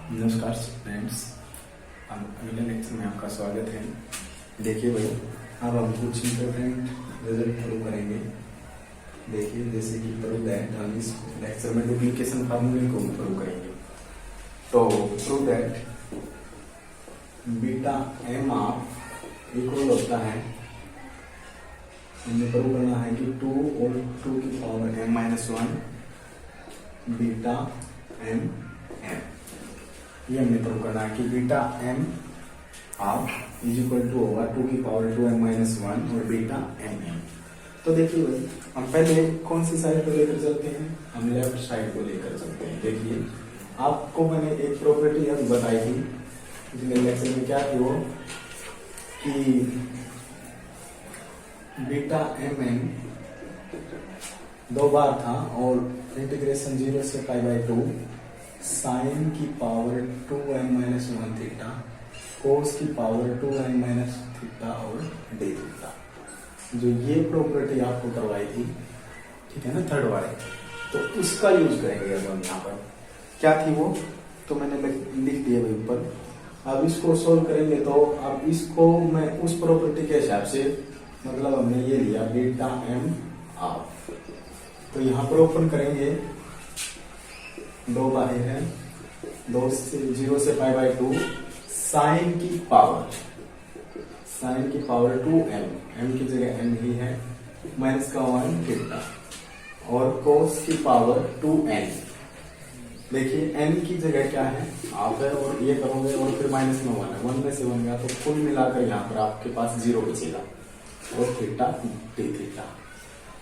नमस्कार फ्रेंड्स, अगले लेक्चर में आपका स्वागत है। देखिए भाई, अब हम कुछ इंपॉर्टेंट रिजल्ट प्रूव करेंगे। देखिए, जैसे कि प्रूव दैट, हम इस लेक्चर में डुप्लीकेशन फार्मूले को प्रूव करेंगे। तो prove that beta M of equal होता है, हमें प्रूव करना है कि 2 और 2 की power m minus 1 beta M M, ये हमने प्रूव करना है कि beta M of is equal to होगा 2 की पावर 2m माइनस 1 और बीटा एम एम। तो देखिए भाई, हम पहले कौन सी साइड को लेकर चलते हैं? हम लेफ्ट साइड को लेकर चलते हैं। देखिए, आपको मैंने एक प्रॉपर्टी अभी बताई थी पिछले लेक्चर में, क्या थी वो कि बीटा एम एम 2 बार था और इंटीग्रेशन 0 से पाई बाई 2 साइन की पावर 2m माइनस 1 थीटा, कोस की पावर 2m माइनस थीटा और डी थीटा। जो ये प्रॉपर्टी आपको करवाई थी, ठीक है ना, थर्ड वाले, तो उसका यूज करेंगे अब हम यहाँ पर। क्या थी वो, तो मैंने लिख दिया भाई ऊपर। अब इसको सोल्व करेंगे तो अब इसको मैं उस प्रॉपर्टी के हिसाब से, मतलब हमने ये लिया बीटा एम ऑफ, तो यहाँ पर ओपन करेंगे, 2 बाहर है, 2 से 0 से पाई बाई 2 साइन की पावर 2m, m की जगह m ही है, माइनस का 1 थीटा, और कोस की पावर 2n। देखिए n की जगह क्या है, हाफ है, और ये करोगे और फिर माइनस में 1 है, 1 में से 1 गया तो कुल मिलाकर यहाँ पर आपके पास 0 बचेगा, और थीटा डी थीटा।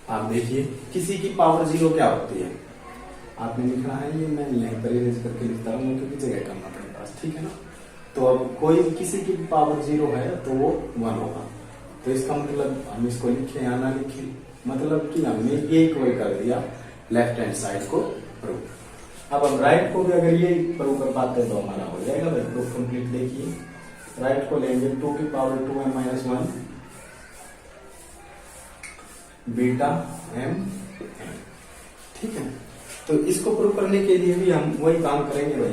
आप देखिए, किसी की पावर 0 क्या होती है, आपने लिखना है, ये मैं यहीं पर इरेज करके लिखता हूँ क्योंकि जगह कम है अपने पास, ठीक है ना। तो अब कोई किसी की पावर 0 है तो वो 1 होगा, तो इसका मतलब हम इसको लिखे या ना लिखे, मतलब कि हमने ये इक्वल कर दिया लेफ्ट हैंड साइड को प्रूव। अब हम राइट को भी अगर ये प्रूव कर पाते हैं तो हमारा हो जाएगा भाई प्रूफ कंप्लीट। देखिए, राइट को लेंगे 2 की power 2m minus 1 beta M M, ठीक है। तो इसको प्रूव करने के लिए भी हम वही काम करेंगे भाई,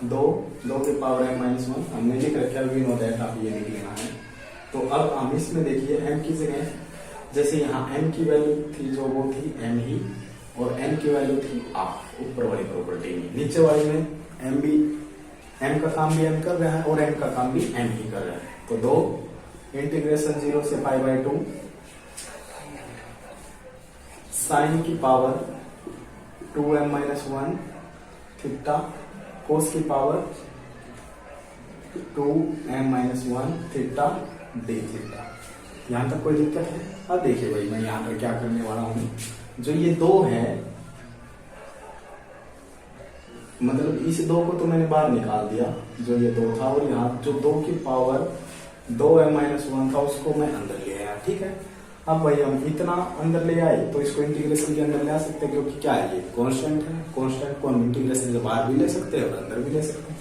2 के पावर m माइनस 1 हमने लिख रखा है, वी नो दैट, आप ये लिख लेना है। तो अब हम इसमें देखिए m की जगह, जैसे यहाँ m की वैल्यू थी जो वो थी m ही, और n की वैल्यू थी हाफ ऊपर वाली प्रॉपर्टी में, नीचे वाली में m का काम भी m कर रहा है और n का काम भी m ही कर रहा है। तो 2 इंटीग्रेशन 0 से पाई बाई 2 साइन की पावर 2m माइनस 1 थीटा, कोस की power 2m minus 1 theta D theta. यहां तक कोई दिक्कत है? अब देखिए भाई, मैं यहां पर क्या करने वाला हूं, जो ये 2 है, मतलब इस 2 को तो मैंने बाहर निकाल दिया, जो ये 2 था, और यहाँ जो 2 की पावर 2m माइनस 1 था उसको मैं अंदर ले आया, ठीक है। अब भाई हम इतना अंदर ले आए तो इसको इंटीग्रेशन के अंदर ले आ सकते हैं, क्योंकि क्या है, ये कांस्टेंट है, कांस्टेंट को हम इंटीग्रेशन से बाहर भी ले सकते हैं और अंदर भी ले सकते हैं।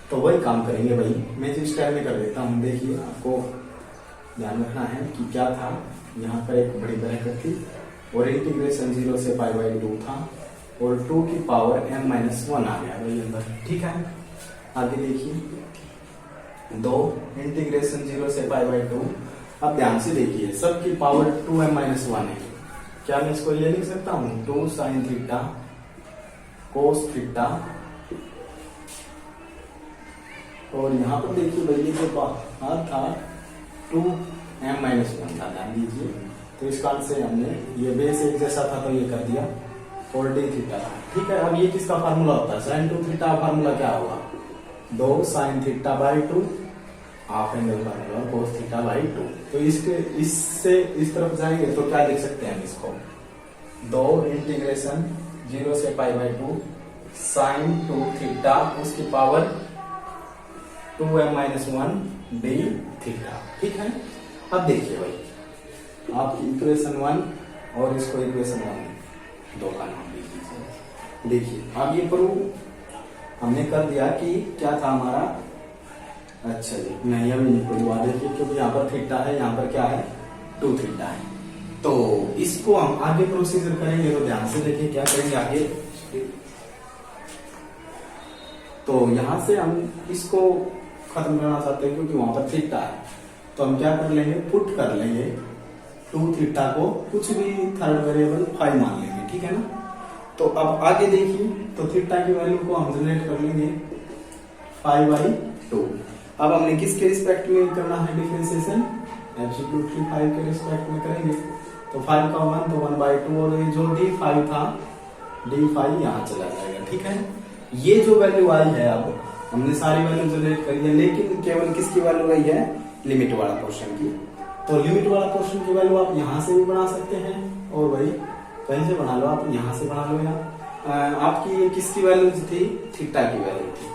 तो वही काम करेंगे भाई, मैं जिस टाइम में कर देता हूँ। देखिए, आपको ध्यान रखना है कि क्या था, यहाँ पर एक बड़ी ब्रैकेट थी और इंटीग्रेशन 0 से पाई बाई 2 था, और 2 की पावर m माइनस 1 आ गया भाई अंदर, ठीक है। आगे देखिए, 2 इंटीग्रेशन 0 से पाई बाई 2। अब ध्यान से देखिए, सबकी पावर 2m माइनस 1 है, क्या मैं इसको ये लिख सकता हूँ, 2 साइन थीटा कोस थीटा, और यहाँ पर देखिए भाई, ये जो बाहर था 2m माइनस 1 था, ध्यान दीजिए। तो इस कारण से हमने ये बेस एक जैसा था तो ये कर दिया, और डी थीटा था, ठीक है। अब ये किसका फार्मूला होता है, साइन 2 थीटा, फार्मूला क्या होगा, 2 sine theta by 2 half angle formula cos theta by 2। तो इससे इस तरफ जाएंगे तो क्या लिख सकते हैं हम इसको, 2 इंटीग्रेशन 0 से पाई बाई 2 साइन 2 थीटा, उसकी power 2m minus 1 D theta, ठीक है। अब देखिए भाई, आपकी इक्वेशन 1 और इसको इक्वेशन 1 दो का नाम लिख दीजिए। देखिए, अब ये प्रूव हमने कर दिया कि क्या था हमारा, अच्छा जी, नहीं अभी नहीं कोई बात, देखिए क्योंकि यहाँ पर थीटा है, यहाँ पर क्या है, 2 थीटा है। तो इसको हम आगे प्रोसीजर करेंगे, तो ध्यान से देखिए क्या करेंगे आगे। तो यहाँ से हम इसको खत्म करना चाहते हैं क्योंकि वहां पर थीटा है, तो हम क्या कर लेंगे, पुट कर लेंगे 2 थीटा को कुछ भी थर्ड वेरिएबल 5 मान लेंगे, ठीक है ना। तो अब आगे देखिए, तो थीटा की वैल्यू को हम जनरेट कर लेंगे 5/2। अब हमने किसके रिस्पेक्ट में करना है डिफरेंशिएशन, एब्सोल्युटली 5 के रिस्पेक्ट में करेंगे। तो 5 का 1 तो 1/2, और ये जो d5 था d5 यहाँ चला जाएगा, ठीक है। ये जो वैल्यू आई है, अब हमने सारी वैल्यू जनरेट करी है, लेकिन केवल किसकी वैल्यू रही है, लिमिट वाला पोर्शन की। तो लिमिट वाला पोर्शन की वैल्यू आप यहाँ से भी बना सकते हैं, और भाई कहीं से बना लो, आप यहाँ से बना लो, या आपकी किसकी वैल्यू थी, थीटा की वैल्यू थी।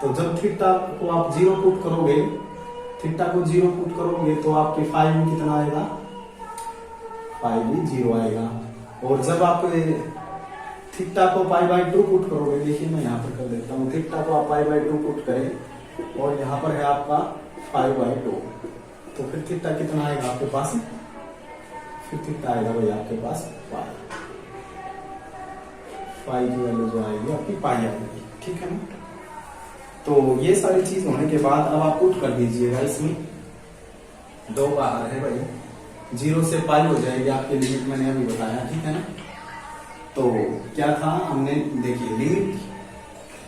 तो जब थीटा को आप 0 पुट करोगे, थीटा को 0 पुट करोगे तो आपके 5 में कितना आएगा, 5 भी 0 आएगा। और जब आप थीटा को π/2 पुट करोगे, देखिए मैं यहाँ पर कर देता हूँ, थीटा को आप π/2 पुट करें और यहाँ पर है आपका 5/2, तो फिर थीटा कितना आएगा आपके पास, फिर थीटा आएगा भाई आपके पास पाई की वैल्यू जो आएगी आपकी पाई आएगी, ठीक है ना। तो ये सारी चीज होने के बाद अब आप पुट कर दीजिएगा, इसमें 2 बाहर है भाई, 0 से पाई हो जाएगी आपकी लिमिट, मैंने अभी बताया, ठीक है ना। तो क्या था, हमने देखिए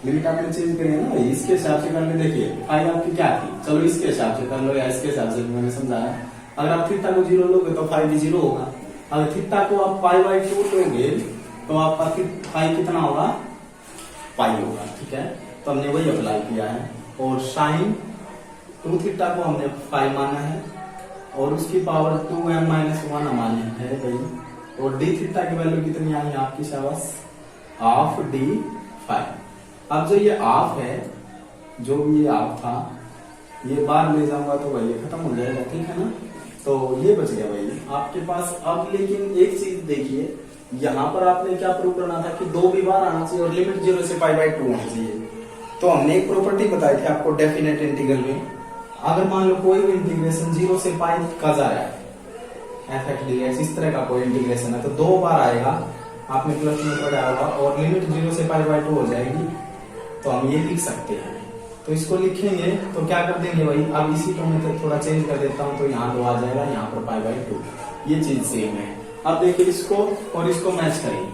लिमिट आपने चेंज करी है ना भाई, इसके हिसाब से कर ले। देखिए पाई आपकी क्या थी, चलो इसके हिसाब से कर लो या इसके हिसाब से, मैंने समझाया। अगर आप थीटा को 0 लोगे तो 5 भी 0 होगा। अगर थीटा को आप π/2 लोगे तो आपका पाई कितना होगा, पाई होगा, ठीक है। तो हमने वही अप्लाई किया है, और साइन 2 थीटा को हमने 5 माना है, और उसकी पावर 2m-1 हमारी है भाई। और डी थीटा की वैल्यू कितनी आई आपकी, शाबाश, हाफ d5। अब जो ये हाफ है, जो भी ये हाफ था, ये बार ले जाऊंगा तो भाई ये खत्म हो जाएगा, ठीक है ना। तो ये बच गया भाई आपके पास। अब लेकिन एक चीज देखिए, यहाँ पर आपने क्या प्रूव करना था कि 2 भी बार आना चाहिए और लिमिट 0 से π/2 होनी चाहिए। तो हमने एक प्रॉपर्टी बताई थी आपको डेफिनेट इंटीग्रल में, अगर मान लो कोई भी इंटीग्रेशन 0 से पाई का जा रहा है, f(x) इस तरह का कोई इंटीग्रेशन है, तो 2 बार आएगा, आपने प्लस में पढ़ा होगा, और लिमिट 0 से π/2 हो जाएगी। तो हम ये लिख सकते हैं, तो इसको लिखेंगे तो क्या कर देंगे भाई, अब इसी को मैं थोड़ा चेंज कर देता हूँ, तो यहाँ 2 आ जाएगा, यहाँ पर π/2, ये चीज सेम है। अब देखिए इसको और इसको मैच करेंगे,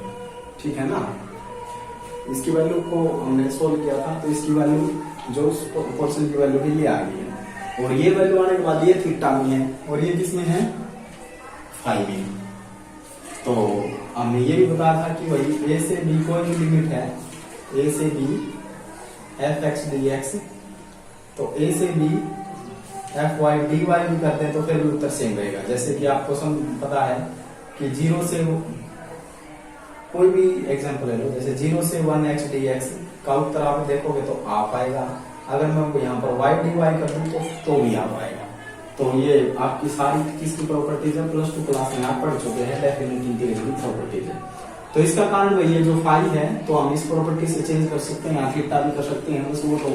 ठीक है ना। इसकी वैल्यू को हमने सोल्व किया था, तो इसकी वैल्यू जो पोर्शन की वैल्यू है ये आ गई है, और ये वैल्यू आने के बाद ये थीटा में है, और ये किसमें है, 5 में। तो हमने ये भी बताया था कि भाई a से b कोई भी लिमिट है, a से b f(x) dx, तो a से b f(y) dy भी करते हैं तो फिर भी उत्तर सेम रहेगा। जैसे कि आपको पता है कि 0 से कोई भी एग्जांपल ले लो, जैसे 0 से 1x dx का उत्तर आप देखोगे तो आप आएगा, अगर मैं यहाँ पर y dy कर दूं तो भी आप आएगा। तो ये आपकी सारी किसकी प्रॉपर्टीज है, प्लस 2 क्लास में आप पढ़ चुके हैं, डेफिनेट इंटीग्रल की प्रॉपर्टीज है। तो इसका कारण भाई ये जो फाई है, तो हम इस प्रॉपर्टी से चेंज कर सकते हैं, थीटा भी कर सकते हैं, बस वो तो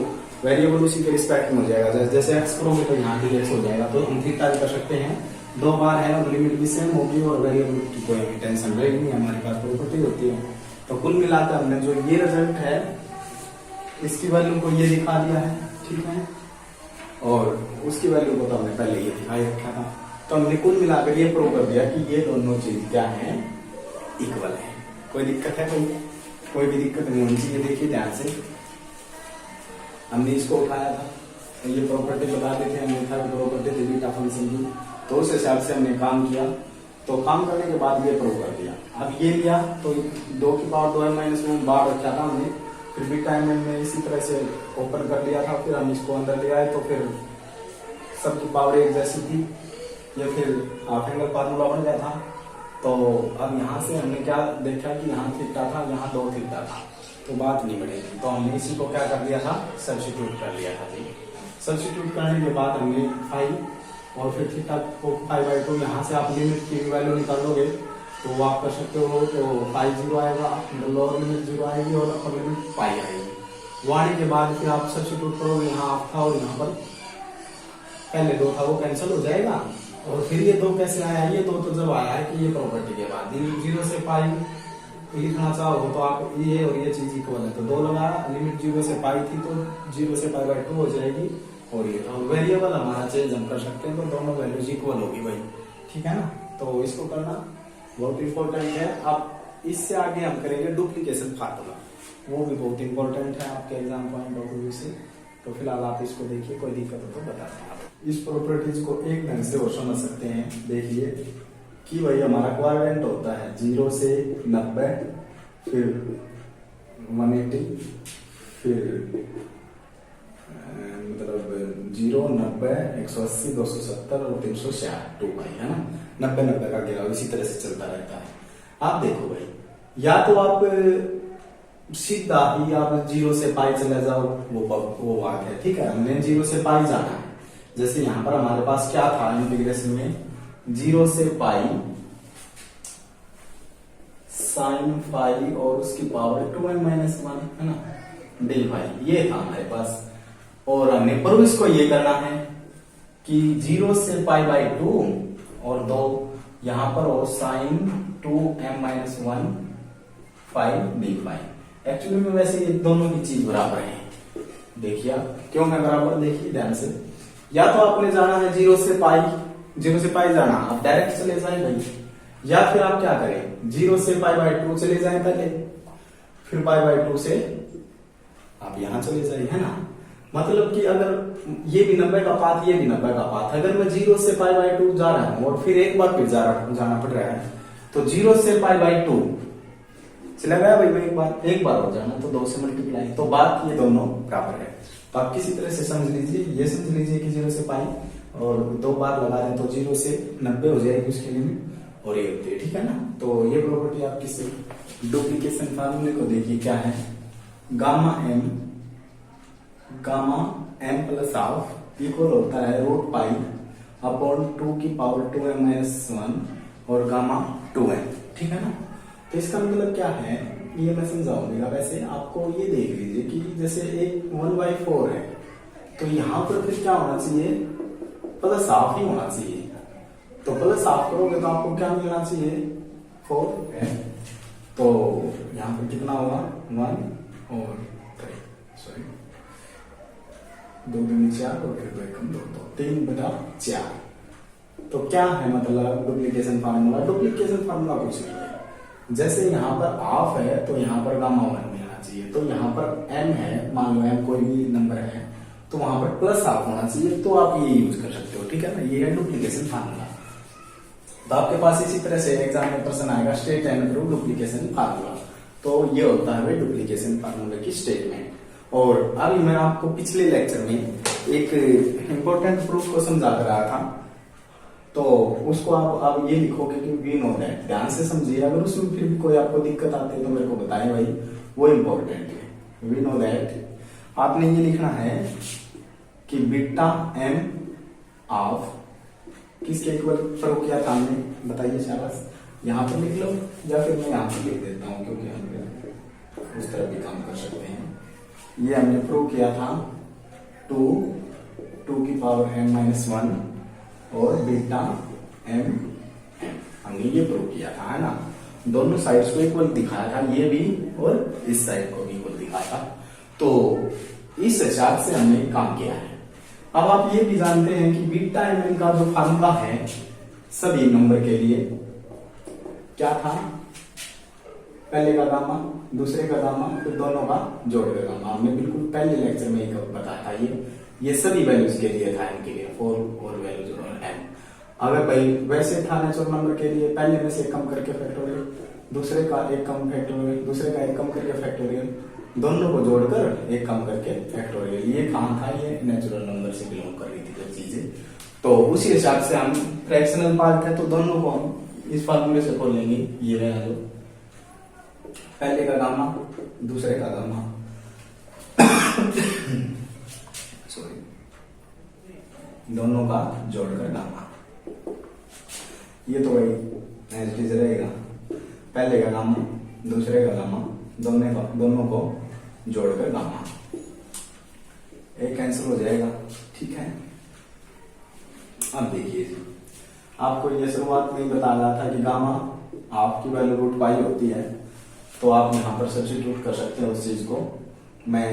वेरिएबल उसी के रिस्पेक्ट में हो जाएगा। जैसे एक्स करोगे तो यहाँ dx हो जाएगा, तो हम थीटा भी कर सकते हैं, 2 बार है और लिमिट भी सेम होगी, और वेरिएबल की कोई टेंशन रहेगी नहीं, हमारे पास प्रॉपर्टी होती है। तो कुल मिलाकर हमने जो ये रिजल्ट है, इसकी वैल्यू को ये दिखा दिया है, ठीक है, और उसकी वैल्यू को तो हमने पहले ये दिखाई रखा था। तो हमने कुल मिलाकर ये प्रूव कर दिया कि ये दोनों चीज क्या है, इक्वल है। कोई दिक्कत है, कोई भी दिक्कत नहीं होनी चाहिए। देखिए ध्यान से, हमने इसको उठाया था, तो ये प्रॉपर्टी बता देते हैं, हमने था प्रॉपर्टी थी बीटा फंक्शन की, तो उस हिसाब से हमने काम किया। तो काम करने के बाद ये प्रूव कर दिया। अब ये लिया तो 2 की पावर 2m-1 बाहर रखा था हमने, फिर बीटा m में इसी तरह से ओपन कर लिया था, फिर हम इसको अंदर ले आए, तो फिर सबकी पावर एक जैसी थी, ये फिर हाफ एंगल फार्मूला बन गया था। तो अब यहाँ से हमने क्या देखा कि यहाँ थीटा था, यहाँ 2 थीटा था, तो बात नहीं बढ़ेगी। तो हमने इसी को क्या कर दिया था, सब्स्टिट्यूट कर लिया था जी। सब्स्टिट्यूट करने के बाद हमने 5 और फिर थीटा को 5/2, यहाँ से आप लिमिट की वैल्यू निकालोगे तो वो आप कर सकते हो। तो 5 0 आएगा, लोअर लिमिट 0 आएगी और अपर लिमिट पाई आएगी। वो आने के बाद फिर आप सब्स्टिट्यूट करोगे, यहाँ आप था और यहाँ पर पहले 2 था, वो कैंसिल हो जाएगा। और फिर ये 2 कैसे आया, ये 2 तो जब आया है कि ये प्रॉपर्टी के बाद 0 से पाई लिखना चाहो तो आप ये और ये चीज इक्वल है, तो 2 लगाया, लिमिट 0 से पाई थी तो 0 से पाई बाई 2 हो जाएगी, और ये तो वेरिएबल हमारा चेंज हम कर सकते हैं, तो दोनों वैल्यूज इक्वल होगी भाई, ठीक है ना। तो इसको करना बहुत इंपॉर्टेंट है। अब इससे आगे हम करेंगे डुप्लीकेशन फार्मूला, वो भी बहुत इंपॉर्टेंट है आपके एग्जाम पॉइंट ऑफ व्यू से। तो फिलहाल आप इसको देखिए, कोई दिक्कत हो तो बता दें आप। इस प्रॉपर्टीज को एक ढंग से और समझ सकते हैं, देखिए कि भाई हमारा क्वाड्रेंट होता है 0 से 90, फिर 180, फिर मतलब 0, 90, 180, 270 और 360, 2 भाई है ना, 90 का घेराव इसी तरह से चलता रहता है। आप देखो भाई, या तो आप सीधा ही आप 0 से पाई चले जाओ, वो बात है, ठीक है। हमने 0 से पाई जाना है, जैसे यहां पर हमारे पास क्या था इंटीग्रेशन में, 0 से पाई साइन पाई और उसकी पावर 2n - 1 है ना, डी भाई, ये था हमारे पास। और हमने प्रूव इसको ये करना है कि 0 से पाई बाई 2 और 2 यहां पर और sign 2m - 1 5 D phi. Actually में वैसे ये दोनों की चीज बराबर है, देखिए क्यों है बराबर, देखिए ध्यान से। या तो आपने जाना है 0 से पाई जाना, आप डायरेक्ट चले जाए भाई, या फिर आप क्या करें 0 से पाई बाई 2 चले जाए पहले, फिर पाई बाई 2 से आप यहां चले जाए, है ना। मतलब कि अगर ये भी 90 का पाथ, ये भी 90 का पाथ, अगर मैं 0 से पाई बाई 2 जा रहा हूं और फिर एक बार फिर जाना पड़ रहा है, तो 0 से पाई बाई 2 चला गया भाई, एक बार हो जाना, तो 2 से मल्टीप्लाई, तो बात ये दोनों बराबर है। तो आप किसी तरह से समझ लीजिए, ये समझ लीजिए कि 0 से पाई और 2 बार लगा रहे हैं तो 0 से 90 हो जाएगी उसके लिमिट, और ये होती है, ठीक है ना। तो ये प्रॉपर्टी आप किसी डुप्लीकेशन फार्मूले को देखिए क्या है, gamma m plus half equal होता है रूट पाई अपॉन 2 की पावर 2m - 1 और गामा 2n, ठीक है ना। तो इसका मतलब क्या है, ये मैं समझाऊंगा। वैसे आपको ये देख लीजिए कि जैसे एक 1/4 है, तो यहां पर फिर क्या होना चाहिए, प्लस हाफ ही होना चाहिए, तो प्लस हाफ करोगे तो आपको क्या मिलना चाहिए, 4 है। तो यहां पर कितना होगा, 1 और 3, सॉरी 2 दूनी 4 और फिर 2 एकम 2, 3/4। तो क्या है मतलब डुप्लीकेशन फार्मूला, डुप्लीकेशन फार्मूला कुछ नहीं है, जैसे यहाँ पर हाफ है तो यहाँ पर गामा 1 मिलना चाहिए, तो यहाँ पर m है, मान लो m कोई भी नंबर है, तो वहां पर प्लस हाफ होना चाहिए, तो आप ये यूज कर सकते हो, ठीक है ना। ये है डुप्लीकेशन फार्मूला। तो आपके पास इसी तरह से एग्जाम में प्रश्न आएगा, state and prove duplication formula, तो ये होता है डुप्लीकेशन फार्मूला की स्टेटमेंट। और अभी मैं आपको पिछले लेक्चर में एक इंपॉर्टेंट प्रूफ को समझा कर रहा था, तो उसको आप ये लिखोगे कि वी नो दैट, ध्यान से समझिए, अगर उसमें फिर भी कोई आपको दिक्कत आती है तो मेरे को बताएं भाई, वो इंपॉर्टेंट है। वी नो दैट आपने ये लिखना है कि बीटा m ऑफ किसके इक्वल प्रूव किया था हमने, बताइए शाबाश, यहाँ पर लिख लो या फिर मैं यहाँ पर लिख देता हूँ, क्योंकि हम उस तरह भी काम कर सकते हैं। ये हमने प्रूव किया था 2 की पावर m - 1 और बीटा m, हमने ये प्रूव किया था, है ना। दोनों साइड्स को इक्वल दिखाया था, ये भी और इस साइड को भी इक्वल दिखाया था, तो इस हिसाब से हमने काम किया है। अब आप ये भी जानते हैं कि बीटा m का जो फार्मूला है सभी नंबर के लिए क्या था, पहले का गामा, दूसरे का गामा, फिर दोनों का जोड़ का गामा। हमने बिल्कुल पहले लेक्चर में ही बताया था, ये सभी वैल्यूज के लिए था, m के लिए 4 और वैल्यूज और m। अगर भाई वैसे था नेचुरल नंबर के लिए, पहले में से कम करके फैक्टोरियल, दूसरे का एक कम फैक्टोरियल, दूसरे का एक कम करके फैक्टोरियल, दोनों को जोड़कर एक कम करके फैक्टोरियल। ये कहाँ था, ये नेचुरल नंबर से बिलोंग कर रही थी जो चीजें, तो उसी हिसाब से हम फ्रैक्शनल पार्ट है तो दोनों को हम इस फार्मूले से खोल लेंगे। ये रहा जो पहले का गामा, दूसरे का गामा सॉरी, दोनों का जोड़कर गामा। ये तो वही एज इट रहेगा, पहले का गामा, दूसरे का गामा, दोनों को जोड़कर गामा, एक कैंसिल हो जाएगा, ठीक है। अब देखिए, आपको ये शुरुआत में बता रहा था कि गामा हाफ की वैल्यू रूट पाई होती है, तो आप यहाँ पर सब्स्टिट्यूट कर सकते हैं उस चीज को। मैं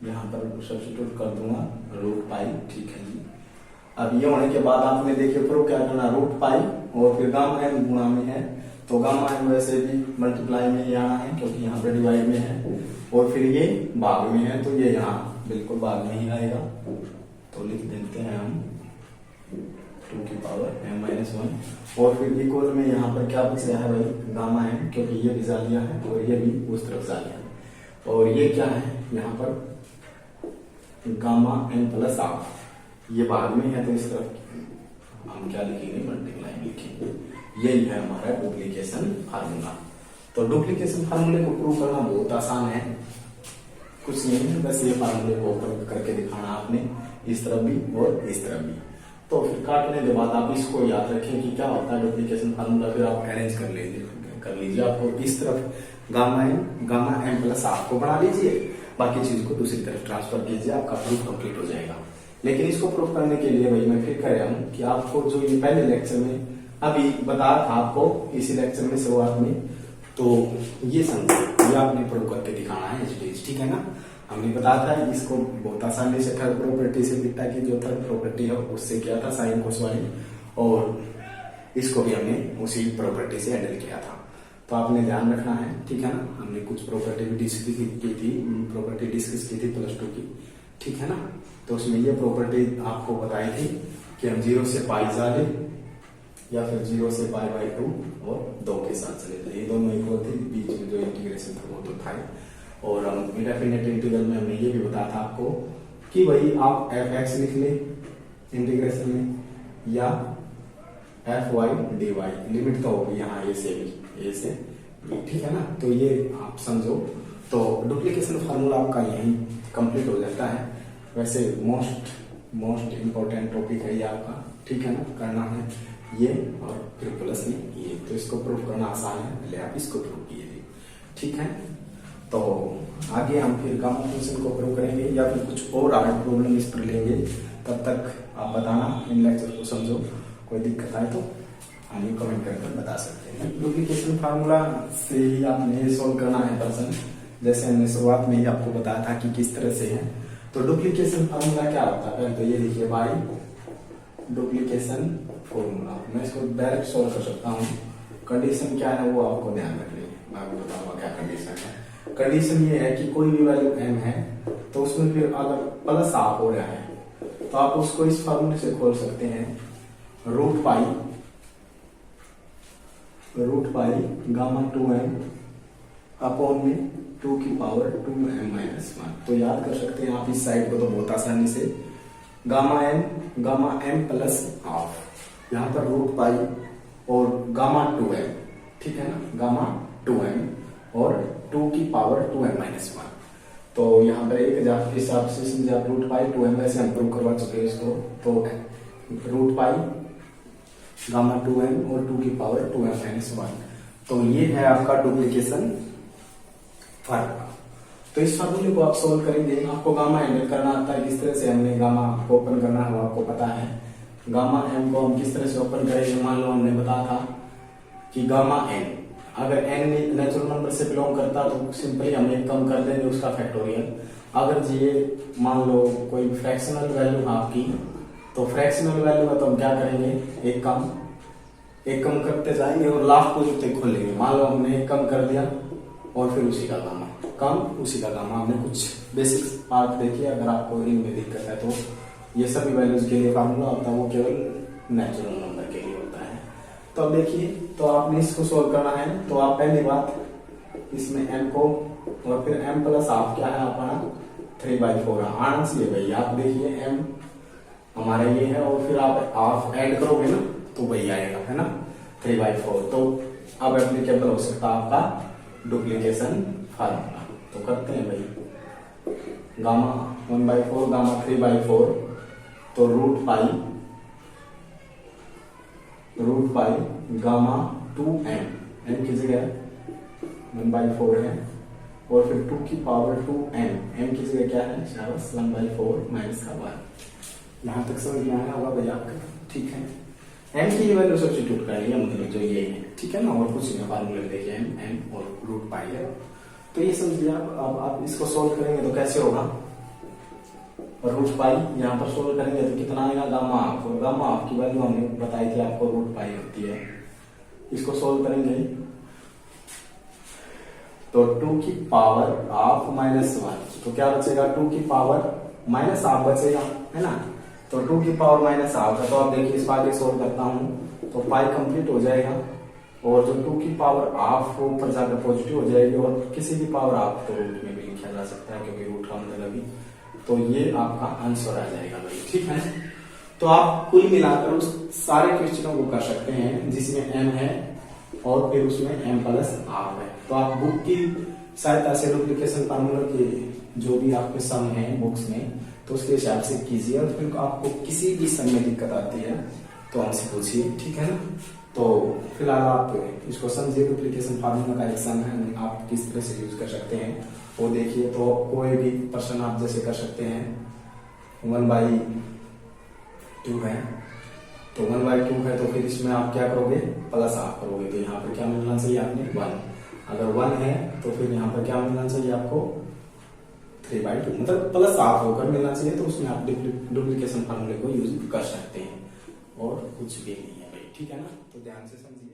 यहाँ पर सब्स्टिट्यूट कर दूंगा रूट पाई, ठीक है जी। अब ये होने के बाद आपने देखिए प्रूव क्या करना, रूट पाई और फिर गामा एम गुणा में है, तो गामा एम वैसे भी मल्टीप्लाई में ही आना है क्योंकि यहाँ पर डिवाइड में है, और फिर ये भाग में है तो ये यहाँ बिल्कुल भाग में ही आएगा। तो लिख देते हैं हम 2 की पावर m माइनस 1, और फिर इक्वल में यहाँ पर क्या बच रहा है भाई, गामा एम, क्योंकि ये भी जालिया है और ये भी उस तरफ जालिया है, और ये क्या है यहाँ पर गामा एम प्लस हाफ, ये भाग में है तो इस तरफ हम क्या लिखेंगे, मल्टीप्लाई लिखेंगे। यही है हमारा डुप्लीकेशन फार्मूला। तो डुप्लीकेशन फार्मूले को प्रूव करना बहुत आसान है, कुछ नहीं है, बस ये फार्मूले को ऊपर करके दिखाना आपने, इस तरफ भी और इस तरफ भी। तो फिर काटने के बाद आप इसको याद रखें कि क्या होता है डुप्लीकेशन फार्मूला, फिर आप अरेंज कर लीजिए। आपको इस तरफ गामा एम प्लस हाफ को बना लीजिए, बाकी चीज को दूसरी तरफ ट्रांसफर कीजिए, आपका प्रूफ कंप्लीट हो जाएगा। लेकिन इसको प्रूफ करने के लिए भाई मैं फिर कह रहा हूँ कि आपको जो ये पहले लेक्चर में अभी बताया था आपको, इसी लेक्चर में शुरुआत में, तो ये समझो, ये आपने प्रूव करके दिखाना है एच, ठीक है ना। हमने बताया था इसको बहुत आसानी से थर्ड प्रॉपर्टी से बीटा की जो थर्ड प्रॉपर्टी है उससे किया था, साइन कोस वाली, और इसको भी हमने उसी प्रॉपर्टी से हैंडल किया था। तो आपने ध्यान रखना है, ठीक है ना। हमने कुछ प्रॉपर्टी भी डिस्कस की थी, प्रॉपर्टी डिस्कस की थी +2 की, ठीक है ना। तो उसमें ये प्रॉपर्टी आपको बताई थी कि हम 0 से पाई जाले या फिर 0 से पाई बाई 2 और 2 के साथ चले थे, ये दोनों इक्वल थे, बीच में जो इंटीग्रेशन था वो तो था। और हम इंडेफिनिट इंटीग्रल में हमने ये भी बताया था आपको कि भाई आप f(x) लिख ले इंटीग्रेशन में, या fy dy, लिमिट तो होगी यहाँ ए से बी, ठीक है ना। तो ये आप समझो, तो डुप्लीकेशन फार्मूला आपका यही कंप्लीट हो जाता है। वैसे मोस्ट इम्पोर्टेंट टॉपिक है ये आपका, ठीक है ना, करना है ये, और फिर प्लस में ये, तो इसको प्रूफ करना आसान है, पहले आप इसको प्रूफ कीजिए, ठीक है। तो आगे हम फिर गामा फंक्शन को प्रूव करेंगे या फिर कुछ और हार्ड प्रॉब्लम इस पर लेंगे, तब तक आप बताना, इन लेक्चर को समझो, कोई दिक्कत आए तो हमें कमेंट करके बता सकते हैं। डुप्लीकेशन फार्मूला से ही आपने सोल्व करना है प्रश्न, जैसे हमने शुरुआत में ही आपको बताया था कि किस तरह से है। तो डुप्लीकेशन फार्मूला क्या होता है, पहले तो ये देखिए बाई डुप्लीकेशन फॉर्मूला, मैं इसको डायरेक्ट सोल्व कर सकता हूँ। कंडीशन क्या है वो आपको ध्यान रखनी है, मैं आपको बताऊंगा क्या कंडीशन है। कंडीशन ये है कि कोई भी वैल्यू m है तो उसमें फिर अगर प्लस हाफ हो रहा है तो आप उसको इस फार्मूले से खोल सकते हैं, root pi gamma 2m upon में 2 की पावर 2m माइनस 1। तो याद कर सकते हैं आप इस साइड को तो बहुत आसानी से, गामा m प्लस हाफ, यहाँ पर रूट पाई और गामा 2m, ठीक है ना, गामा 2m और 2 की पावर 2m माइनस 1। तो यहाँ पर एक हिसाब से समझे आप, रूट पाई 2m वैसे हम प्रूव करवा चुके हैं इसको, तो रूट पाई गामा 2m और 2 की पावर 2m माइनस 1। तो ये है आपका डुप्लीकेशन फार्मूला। तो इस फार्मूले को आप सोल्व करेंगे, आपको गामा हैंडल करना आता है, किस तरह से हमने गामा को ओपन करना है वो आपको पता है। गामा m को हम किस तरह से ओपन करेंगे, मान लो हमने बताया था कि गामा n, अगर n नेचुरल नंबर से बिलोंग करता तो सिंपली हम एक कम कर देंगे उसका फैक्टोरियल। अगर ये मान लो कोई फ्रैक्शनल वैल्यू है आपकी, तो फ्रैक्शनल वैल्यू है तो हम क्या करेंगे, एक कम करते जाएंगे और लास्ट को जो तक खोलेंगे। मान लो हमने एक कम कर दिया और फिर उसी का गामा, कम उसी का गामा। हमने कुछ बेसिक पार्ट देखिए, अगर आपको इनमें दिक्कत है तो ये सभी वैल्यूज के लिए फार्मूला होता है, वो केवल नेचुरल नंबर के लिए होता है। तो अब देखिए, तो आपने इसको सोल्व करना है, तो आप पहली बात इसमें m को, और फिर m प्लस हाफ क्या है अपना 3/4 आना चाहिए भाई। आप देखिए m हमारा ये है, और फिर आप हाफ ऐड करोगे ना तो वही आएगा, है ना, 3/4। तो अब एप्लीकेबल हो सकता है आपका डुप्लीकेशन फार्मूला। तो करते हैं भाई, गामा 1/4 गामा 3/4, तो root pi gamma 2m, m की जगह 1/4 है, और फिर 2 की पावर 2m, m की जगह क्या है, 1/4 माइनस का 1। यहाँ तक समझ में आया होगा भाई आपका, ठीक है। एम की वैल्यू सब्स्टिट्यूट करेंगे, मतलब जो ये है, ठीक है ना, और कुछ नहीं, फार्मूला देखिए एम और रूट पाई है। तो ये समझिए आप। अब आप इसको सोल्व करेंगे तो कैसे होगा, रूट पाई यहाँ पर सोल्व करेंगे तो कितना आएगा, गामा हाफ, और गामा हाफ की वैल्यू हमने बताई थी आपको रूट पाई होती है। इसको सोल्व करेंगे तो 2 की पावर हाफ -1, तो क्या बचेगा, 2 की पावर माइनस हाफ बचेगा, है ना। तो 2 की पावर माइनस हाफ है, तो आप देखिए इसको आगे सोल्व करता हूँ तो पाई कंप्लीट हो जाएगा, और जो 2 की पावर हाफ वो ऊपर जाकर पॉजिटिव हो जाएगी, और किसी की पावर हाफ तो रूट में भी लिखा जा सकता है, क्योंकि रूट का मतलब भी, तो ये आपका आंसर आ जाएगा भाई, ठीक है। तो आप कुल मिलाकर उस सारे क्वेश्चनों को कर सकते हैं जिसमें एम है और फिर उसमें एम प्लस हाफ है। तो आप बुक की सहायता से मल्टीप्लिकेशन फार्मूला के जो भी आपके सम है बुक्स में, तो उसके हिसाब से कीजिए, और फिर आपको किसी भी सम में दिक्कत आती है तो हमसे पूछिए, ठीक है ना। तो फिलहाल आप इसको समझिए, मल्टीप्लिकेशन फार्मूला का एक सम है, आप किस तरह से यूज कर सकते हैं वो देखिए। तो कोई भी पर्सन आप जैसे कर सकते हैं, 1/2 है, तो 1/2 है, तो फिर इसमें आप क्या करोगे, प्लस हाफ करोगे, तो यहाँ पर क्या मिलना चाहिए आपने 1, अगर 1 है तो फिर यहाँ पर क्या मिलना चाहिए आपको 3/2, मतलब प्लस हाफ होकर मिलना चाहिए, तो उसमें आप डुप्लीकेशन फार्मूले को यूज कर सकते हैं, और कुछ भी नहीं है भाई, ठीक है ना। तो ध्यान से समझिए।